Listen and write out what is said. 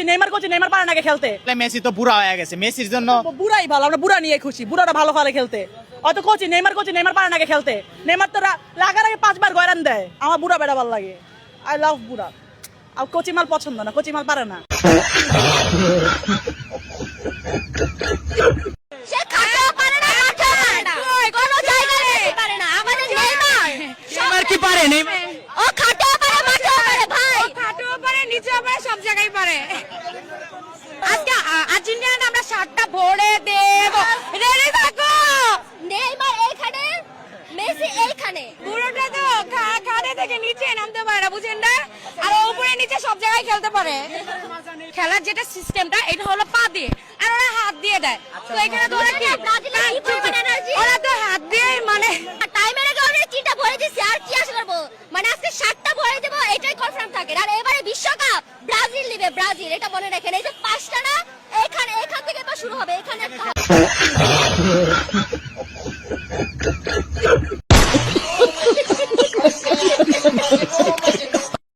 Neymar পারে নাকি খেলতে। মেসি তো বুড়া হয়ে গেছে, মেসির জন্য বুড়াই ভালো, আমরা বুড়া নিয়ে খুশি, বুড়াটা ভালো পারে খেলতে। হয়তো নেইমার পারে নাকি খেলতে। নেইমার তো লাগার আগে 5 বার গয়রান দেয়। আমার বুড়া বেড়া ভালো লাগে, আই লাভ বুড়া। আর কোচি মাল পছন্দ না, কোচি মাল পারে না। সে খাটেও পারে না, মাঠেও পারে না, কোনো জায়গায় পারে না। আমাদের নেইমার কি পারে? নেইমার ও খাটেও পারে, মাঠেও পারে ভাই, খাটেও পারে, নিচেও পারে, সব জায়গায় পারে। আজকে আর্জেন্টিনা আমরা 7টা ভরে দেব, রেডি থাকো। নেইমার এইখানে, মেসি এইখানে। পুরোটা তো খাটে থেকে নিচে নামতে পারে না, বুঝেন না? আর উপরে নিচে সব জায়গায় খেলতে পারে। খেলার যেটা সিস্টেমটা, এটা হলো পা দিয়ে, আর ওরা হাত দিয়ে দেয়। তো এখানে তো ওরা কি ওরা তো হাত দিয়ে মানে টাইমের আগে অলরেডি 3টা ভরে দিছি, আর কি আশা করব? মানে আজকে 7টা ভরে দেব, এটাই কনফার্ম থাকে। আর এবারে বিশ্বকাপ ব্রাজিল নেবে, ব্রাজিল, এটা মনে রাখেন। এই যে 5টা না, এখান থেকে শুরু হবে, এখানে একটা